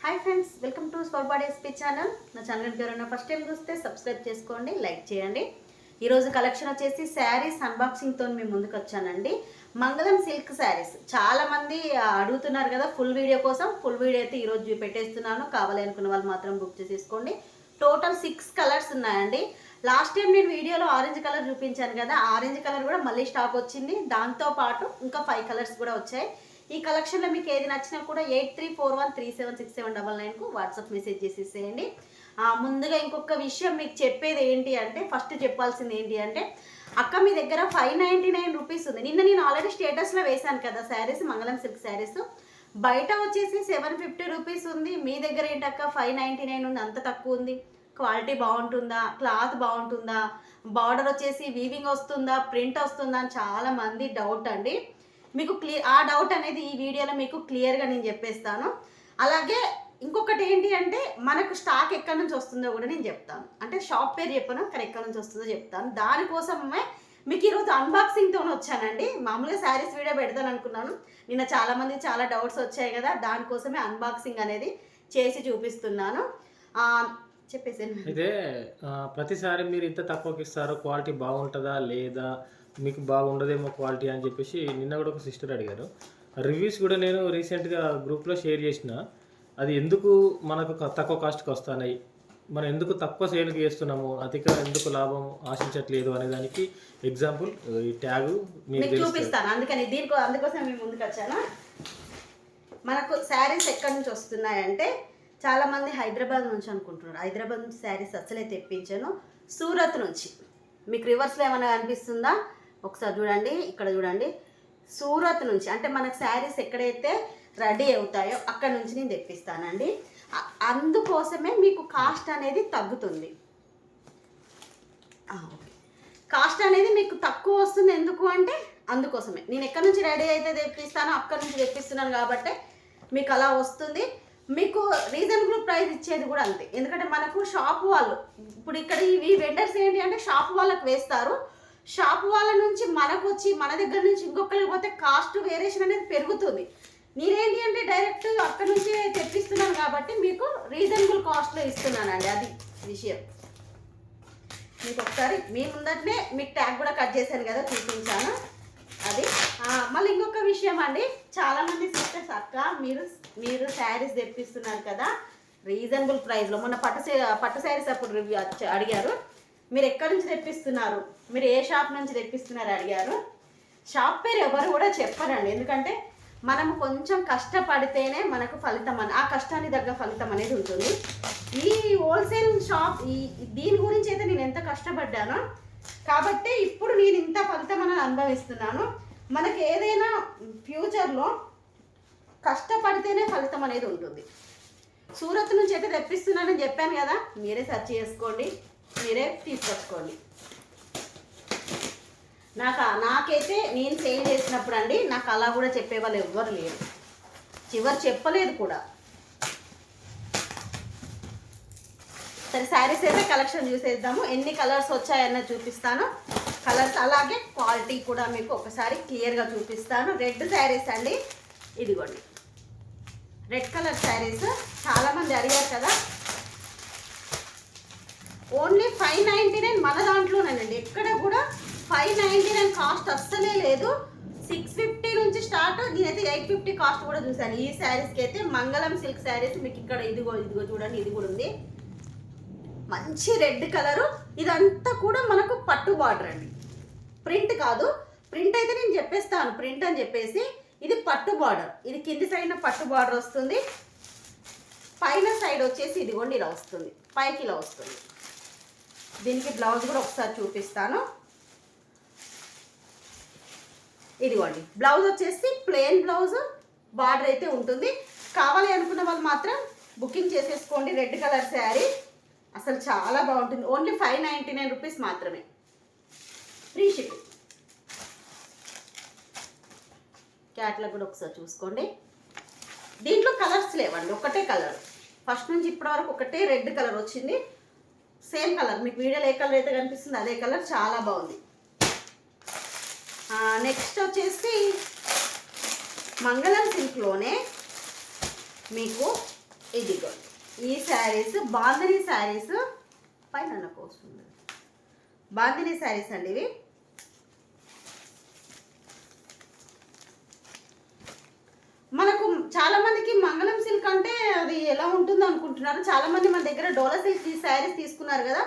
Hi friends, welcome to స్వర్బాడ్ SP channel. నా channel ఎవరైనా ఫస్ట్ టైం చూస్తే సబ్స్క్రైబ్ చేసుకోండి, లైక్ చేయండి. ఈరోజు కలెక్షన్ వచ్చేసి శారీస్ అన్బాక్సింగ్తో మేము ముందుకు వచ్చానండి. మంగళం సిల్క్ శారీస్ చాలామంది అడుగుతున్నారు కదా, ఫుల్ వీడియో కోసం. ఫుల్ వీడియో అయితే ఈరోజు పెట్టేస్తున్నాను. కావాలి అనుకున్న వాళ్ళు మాత్రం బుక్ చేసేసుకోండి. టోటల్ 6 కలర్స్ ఉన్నాయండి. లాస్ట్ టైం నేను వీడియోలో ఆరెంజ్ కలర్ చూపించాను కదా, ఆరెంజ్ కలర్ కూడా మళ్ళీ స్టాక్ వచ్చింది. దాంతోపాటు ఇంకా 5 కలర్స్ కూడా వచ్చాయి. ఈ కలెక్షన్లో మీకు ఏది నచ్చినా కూడా 8341376799కు వాట్సాప్ మెసేజ్ చేసేసేయండి. ముందుగా ఇంకొక విషయం మీకు చెప్పేది ఏంటి అంటే, ఫస్ట్ చెప్పాల్సింది ఏంటి అంటే, అక్క మీ దగ్గర 599 రూపీస్ ఉంది. నిన్న నేను ఆల్రెడీ స్టేటస్లో వేశాను కదా శారీస్, మంగళం సిల్క్ శారీస్. బయట వచ్చేసి 750 రూపీస్ ఉంది. మీ దగ్గర ఏంటక్క 599 ఉంది, అంత తక్కువ ఉంది. క్వాలిటీ బాగుంటుందా, క్లాత్ బాగుంటుందా, బార్డర్ వచ్చేసి వీవింగ్ వస్తుందా, ప్రింట్ వస్తుందా అని చాలామంది డౌట్ అండి. మీకు ఆ డౌట్ అనేది ఈ వీడియోలో మీకు క్లియర్గా నేను చెప్పేస్తాను. అలాగే ఇంకొకటి ఏంటి అంటే, మనకు స్టాక్ ఎక్కడి నుంచి వస్తుందో కూడా నేను చెప్తాను. అంటే షాప్ పేరు చెప్పను, కానీ ఎక్కడి నుంచి వస్తుందో చెప్తాను. దానికోసమే మీకు ఈరోజు అన్బాక్సింగ్తో వచ్చానండి. మామూలుగా శారీస్ వీడియో పెడతాను అనుకున్నాను. నిన్న చాలామంది చాలా డౌట్స్ వచ్చాయి కదా, దానికోసమే అన్బాక్సింగ్ అనేది చేసి చూపిస్తున్నాను. చెప్పేసాను. అయితే ప్రతిసారి మీరు ఇంత తక్కువకి ఇస్తారో క్వాలిటీ బాగుంటుందా లేదా, మీకు బాగుండదేమో క్వాలిటీ అని చెప్పేసి నిన్న కూడా ఒక సిస్టర్ అడిగారు. రివ్యూస్ కూడా నేను రీసెంట్గా గ్రూప్లో షేర్ చేసిన. అది ఎందుకు మనకు తక్కువ కాస్ట్కి వస్తున్నాయి, మనం ఎందుకు తక్కువ సేల్కి చేస్తున్నాము, అధిక ఎందుకు లాభం ఆశించట్లేదు అనే దానికి ఎగ్జాంపుల్ ఈ ట్యాగ్ మీకు చూపిస్తాను. అందుకోసం మేము ముందుకు వచ్చాను. మనకు శారీస్ ఎక్కడి నుంచి వస్తున్నాయంటే, చాలామంది హైదరాబాద్ నుంచి అనుకుంటున్నారు. హైదరాబాద్ నుంచి శారీస్ అసలే తెప్పించాను. సూరత్ నుంచి. మీకు రివర్స్లో ఏమైనా అనిపిస్తుందా? ఒకసారి చూడండి, ఇక్కడ చూడండి. సూరత్ నుంచి అంటే మనకు శారీస్ ఎక్కడైతే రెడీ అవుతాయో అక్కడ నుంచి నేను తెప్పిస్తానండి. అందుకోసమే మీకు కాస్ట్ అనేది తగ్గుతుంది. కాస్ట్ అనేది మీకు తక్కువ వస్తుంది. ఎందుకు అంటే అందుకోసమే నేను ఎక్కడి నుంచి రెడీ అయితే తెప్పిస్తానో అక్కడ నుంచి తెప్పిస్తున్నాను కాబట్టి మీకు అలా వస్తుంది. మీకు రీజనబుల్ ప్రైస్ ఇచ్చేది కూడా అంతే. ఎందుకంటే మనకు షాప్ వాళ్ళు ఇప్పుడు ఇక్కడ ఈ వెండర్స్ ఏంటి అంటే షాప్ వాళ్ళకి వేస్తారు. షాప్ వాళ్ళ నుంచి మనకు వచ్చి మన దగ్గర నుంచి ఇంకొకరికి పోతే కాస్ట్ వేరియేషన్ అనేది పెరుగుతుంది. నేనేంటి అంటే డైరెక్ట్ అక్కడ నుంచి తెప్పిస్తున్నాను కాబట్టి మీకు రీజనబుల్ కాస్ట్లో ఇస్తున్నానండి. అది విషయం. మీకు ఒకసారి మీ ముందటనే మీకు ట్యాగ్ కూడా కట్ చేశాను కదా, చూపించాను. అది మళ్ళీ ఇంకొక విషయం అండి, చాలామంది సిస్టర్స్ అక్క మీరు శారీస్ తెప్పిస్తున్నారు కదా రీజనబుల్ ప్రైస్లో. మొన్న పట్టు శారీస్ అప్పుడు రివ్యూ అడిగారు, మీరు ఎక్కడి నుంచి తెప్పిస్తున్నారు, మీరు ఏ షాప్ నుంచి తెప్పిస్తున్నారు అడిగారు. షాప్ పేరు ఎవరు కూడా చెప్పరండి. ఎందుకంటే మనము కొంచెం కష్టపడితేనే మనకు ఫలితం ఆ కష్టానికి తగ్గ ఫలితం అనేది ఉంటుంది. ఈ హోల్సేల్ షాప్ దీని గురించి అయితే నేను ఎంత కష్టపడ్డానో కాబట్టి ఇప్పుడు నేను ఇంత ఫలితం అనేది అనుభవిస్తున్నాను. మనకి ఏదైనా ఫ్యూచర్లో కష్టపడితేనే ఫలితం అనేది ఉంటుంది. సూరత్ నుంచి అయితే తెప్పిస్తున్నానని చెప్పాను కదా, మీరే సెర్చ్ చేసుకోండి, మీరే తీసుకొచ్చుకోండి. నాకైతే నేను సేల్ చేసినప్పుడు అండి, నాకు అలా కూడా చెప్పేవాళ్ళు ఎవ్వరు లేరు, చివరి చెప్పలేదు కూడా. సరే శారీస్ అయితే కలెక్షన్ చూసేద్దాము. ఎన్ని కలర్స్ వచ్చాయన్న చూపిస్తాను. కలర్స్ అలాగే క్వాలిటీ కూడా మీకు ఒకసారి క్లియర్గా చూపిస్తాను. రెడ్ శారీస్ అండి, ఇదిగోండి రెడ్ కలర్ శారీస్. చాలామంది అడిగారు కదా. ఓన్లీ 599 మన దాంట్లోనేనండి. ఎక్కడ కూడా 599 కాస్ట్ అస్సలే లేదు. 650 నుంచి స్టార్ట్. నేనైతే 850 కాస్ట్ కూడా చూశాను ఈ శారీస్కి అయితే. మంగళం సిల్క్ శారీస్ మీకు ఇక్కడ ఇదిగో చూడండి, ఇది కూడా ఉంది. మంచి రెడ్ కలరు. ఇదంతా కూడా మనకు పట్టు బార్డర్ అండి, ప్రింట్ కాదు. ప్రింట్ అయితే నేను చెప్పేస్తాను ప్రింట్ అని చెప్పేసి. ఇది పట్టు బార్డర్. ఇది కింది సైడ్ పట్టు బార్డర్ వస్తుంది. పైన సైడ్ వచ్చేసి ఇదిగోండి ఇలా వస్తుంది, పైకి ఇలా వస్తుంది. దీనికి బ్లౌజ్ కూడా ఒకసారి చూపిస్తాను. ఇదిగోండి బ్లౌజ్ వచ్చేసి ప్లెయిన్ బ్లౌజ్, బార్డర్ అయితే ఉంటుంది. కావాలి అనుకున్న వాళ్ళు మాత్రం బుకింగ్ చేసేసుకోండి. రెడ్ కలర్ శారీ అసలు చాలా బాగుంటుంది. ఓన్లీ 599 రూపీస్ మాత్రమే, ఫ్రీ షిప్పింగ్. క్యాట్లాగ్ కూడా ఒకసారి చూసుకోండి. దీంట్లో కలర్స్ లేవండి, ఒకటే కలర్. ఫస్ట్ నుంచి ఇప్పటి వరకు ఒకటే రెడ్ కలర్ వచ్చింది. సేమ్ కలర్, మీకు వీడియోలో ఏ కలర్ అయితే కనిపిస్తుంది అదే కలర్. చాలా బాగుంది. నెక్స్ట్ వచ్చేసి మంగళం సిల్క్లోనే మీకు ఇదిగో ఈ శారీస్ బాందిని శారీస్ పైన నాకు వస్తుంది. బాందిని శారీస్ అండి ఇవి. మనకు చాలా మందికి మంగళం సిల్క్ అంటే అది ఎలా ఉంటుందో అనుకుంటున్నారు. చాలా మంది మన దగ్గర డోలా సిల్క్ శారీస్ తీసుకున్నారు కదా,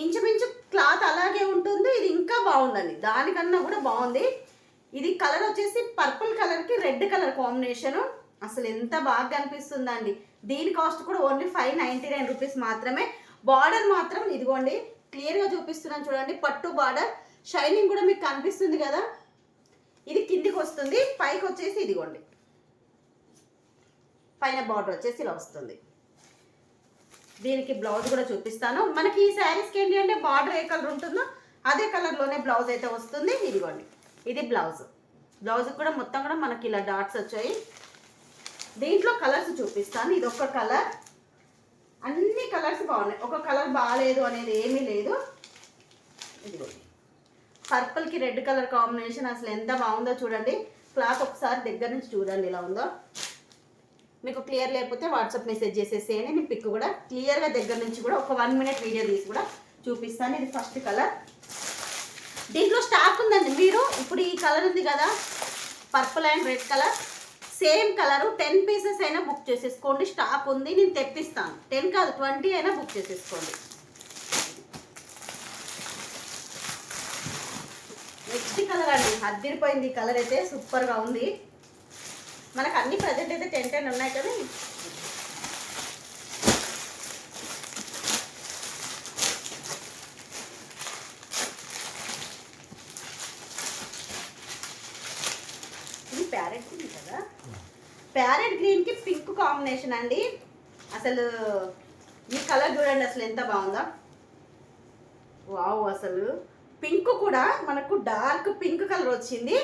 ఇంచుమించు క్లాత్ అలాగే ఉంటుంది. ఇది ఇంకా బాగుందండి, దానికన్నా కూడా బాగుంది. ఇది కలర్ వచ్చేసి పర్పుల్ కలర్కి రెడ్ కలర్ కాంబినేషను. అసలు ఎంత బాగా కనిపిస్తుందండి. దీని కాస్ట్ కూడా ఓన్లీ 599 రూపీస్ మాత్రమే. బార్డర్ మాత్రం ఇదిగోండి క్లియర్గా చూపిస్తున్నాను చూడండి, పట్టు బార్డర్. షైనింగ్ కూడా మీకు కనిపిస్తుంది కదా. ఇది కిందికి వస్తుంది, పైకి వచ్చేసి ఇదిగోండి పైన బార్డర్ వచ్చేసి ఇలా వస్తుంది. దీనికి బ్లౌజ్ కూడా చూపిస్తాను. మనకి ఈ శారీస్కి ఏంటి అంటే బార్డర్ ఏ కలర్ ఉంటుందో అదే కలర్లోనే బ్లౌజ్ అయితే వస్తుంది. ఇదిగోండి ఇది బ్లౌజ్. బ్లౌజ్ కూడా మొత్తం కూడా మనకి ఇలా డాట్స్ వచ్చాయి. దీంట్లో కలర్స్ చూపిస్తాను. ఇది ఒక కలర్, అన్ని కలర్స్ బాగున్నాయి, ఒక కలర్ బాగాలేదు అనేది ఏమీ లేదు. ఇదిగోండి పర్పుల్కి రెడ్ కలర్ కాంబినేషన్ అసలు ఎంత బాగుందో చూడండి. క్లాత్ ఒకసారి దగ్గర నుంచి చూడండి ఎలా ఉందో. మీకు క్లియర్ లేకపోతే వాట్సాప్ మెసేజ్ చేసేసేయండి, నేను పిక్ కూడా క్లియర్గా దగ్గర నుంచి కూడా ఒక 1 మినిట్ వీడియో తీసి కూడా చూపిస్తాను. ఇది ఫస్ట్ కలర్. దీంట్లో స్టాక్ ఉందండి. మీరు ఇప్పుడు ఈ కలర్ ఉంది కదా purple and red colour, same colour 10 pieces అయినా బుక్ చేసేసుకోండి. స్టాక్ ఉంది, నేను తెప్పిస్తాను. 10 కాదు 20 అయినా బుక్ చేసేసుకోండి. నెక్స్ట్ కలర్ అండి, అద్దరిపోయింది. ఈ కలర్ అయితే సూపర్గా ఉంది. మనకు అన్ని ప్రజెంట్ అయితే 10 ఉన్నాయి కదా. ఇది ప్యారెట్ గ్రీన్ కదా, ప్యారెట్ గ్రీన్కి పింక్ కాంబినేషన్ అండి. అసలు ఈ కలర్ చూడండి అసలు ఎంత బాగుందో. వావ్, అసలు పింక్ కూడా మనకు డార్క్ పింక్ కలర్ వచ్చింది.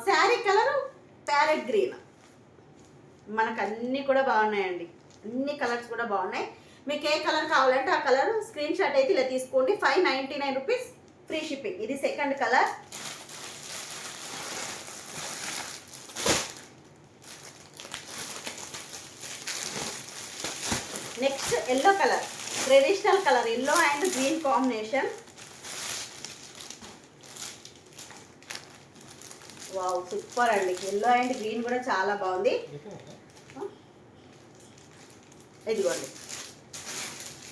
Sari colour parrot green. మనకు అన్నీ కూడా బాగున్నాయండి, అన్ని కలర్స్ కూడా బాగున్నాయి. మీకు ఏ కలర్ కావాలంటే ఆ కలర్ స్క్రీన్ షాట్ అయితే ఇలా తీసుకోండి. 599 రూపీస్ ఫ్రీ షిప్పింగ్. ఇది second colour. Next yellow colour, traditional colour, yellow and green combination. Wow super అండి. ఎల్లో అండ్ గ్రీన్ కూడా చాలా బాగుంది. ఇదిగోండి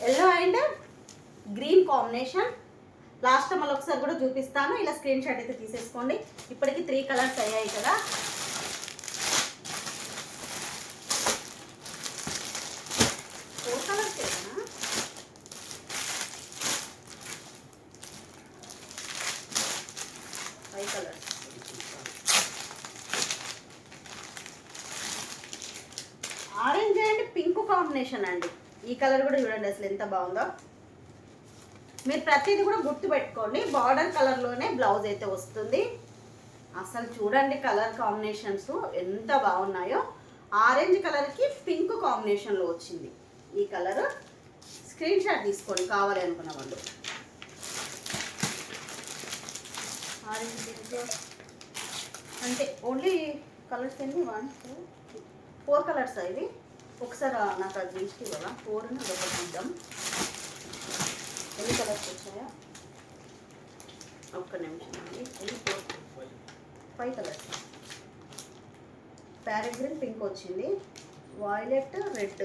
yellow and green combination. Last మళ్ళీ ఒకసారి కూడా చూపిస్తాను. ఇలా స్క్రీన్ షాట్ అయితే తీసేసుకోండి. ఇప్పటికి 3 కలర్స్ అయ్యాయి కదా. ఆరెంజ్ అండ్ పింక్ కాంబినేషన్ అండి. ఈ కలర్ కూడా చూడండి అసలు ఎంత బాగుందో. మీరు ప్రతిదీ కూడా గుర్తు పెట్టుకోండి, బార్డర్ కలర్లోనే బ్లౌజ్ అయితే వస్తుంది. అసలు చూడండి కలర్ కాంబినేషన్స్ ఎంత బాగున్నాయో. ఆరెంజ్ కలర్కి పింక్ కాంబినేషన్లో వచ్చింది ఈ కలర్. స్క్రీన్ షాట్ తీసుకోండి కావాలి అనుకున్న వాళ్ళు. ఆరెంజ్ పింక్ అంటే ఓన్లీ కలర్స్ ఎన్ని 1 2 4 కలర్స్ ఇవి. ఒకసారి నాకు అది లిస్ట్ ఇవ్వగా 4 అదొకటి చూద్దాం ఎన్ని కలర్స్ వచ్చాయో. ఒక్క నిమిషం అండి. ఇది 5 కలర్స్. ప్యారెట్ గ్రీన్ పింక్ వచ్చింది, వాయిలెట్ రెడ్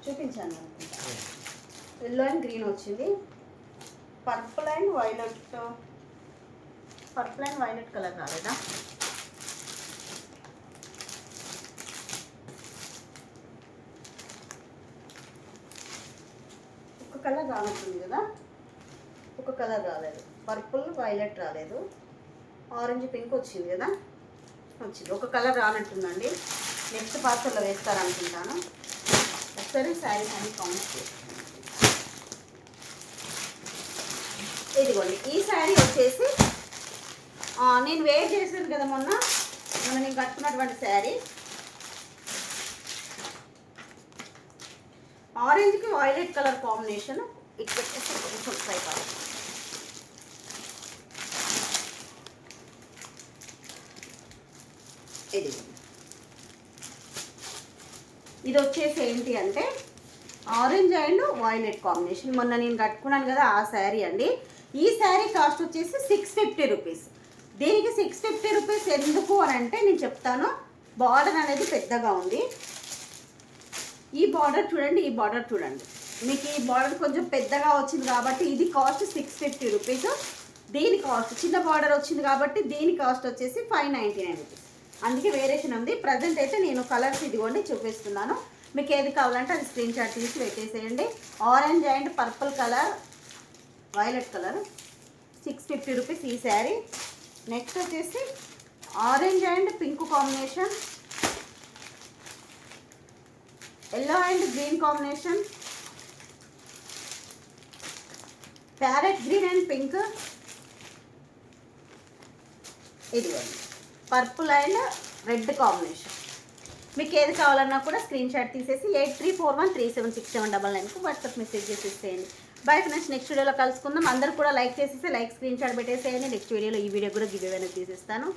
చూపించాను అనుకుంటా. ఎల్లో అండ్ గ్రీన్ వచ్చింది, purple and violet. Purple and violet colour రాలేదా? ఒక కలర్ రానట్టుంది కదా, ఒక కలర్ రాలేదు. పర్పుల్ వైలెట్ రాలేదు, ఆరెంజ్ పింక్ వచ్చింది కదా, వచ్చింది. ఒక కలర్ రానట్టుందండి. నెక్స్ట్ పార్సల్లో వేస్తారనుకుంటాను. ఒకసారి శారీస్ అన్ని కౌంట్ చేస్తాను. ఇదిగోండి ఈ శారీ వచ్చేసి నేను వేర్ చేసాను కదా మొన్న నేను కట్టుకున్నటువంటి శారీ. ఆరెంజ్కి వైలెట్ కలర్ కాంబినేషన్. ఇక్కడ కొంచెం ట్రై కావాలి. ఇది ఇది వచ్చేసి ఏంటి అంటే ఆరెంజ్ అండ్ వాయిలెట్ కాంబినేషన్. మొన్న నేను కట్టుకున్నాను కదా ఆ శారీ అండి. ఈ శారీ కాస్ట్ వచ్చేసి 650 రూపీస్. దీనికి 650 రూపీస్ ఎందుకు అని అంటే నేను చెప్తాను. బార్డర్ అనేది పెద్దగా ఉంది. ఈ బార్డర్ చూడండి, ఈ బార్డర్ చూడండి. మీకు ఈ బార్డర్ కొంచెం పెద్దగా వచ్చింది కాబట్టి ఇది కాస్ట్ 650 రూపీస్. దీని కాస్ట్ చిన్న బార్డర్ వచ్చింది కాబట్టి దీని కాస్ట్ వచ్చేసి 599 రూపీస్. అందుకే వేరియేషన్ ఉంది. ప్రజెంట్ అయితే నేను కలర్స్ ఇదిగోండి చూపిస్తున్నాను. మీకు ఏది కావాలంటే అది స్క్రీన్ షాట్ తీసి పెట్టేసేయండి. Orange and purple colour, violet colour 650 rupees ఈ శారీ. నెక్స్ట్ వచ్చేసి orange and pink combination, yellow and green combination, parrot green and pink, ఇదిగోండి పర్పుల్ అండ్ రెడ్ కాంబినేషన్. మీకు ఏది కావాలన్నా కూడా స్క్రీన్ షాట్ తీసేసి 8341376799కు వాట్సాప్ మెసేజ్ చేసి ఇచ్చేయండి. బై ఫ్రెండ్స్, నెక్స్ట్ వీడియోలో కలుసుకుందాం. అందరూ కూడా లైక్ చేసేసి లైక్ స్క్రీన్ షాట్ పెట్టేసేయండి. నెక్స్ట్ వీడియోలో ఈ వీడియో కూడా గివ్ అవే తీసేస్తాను.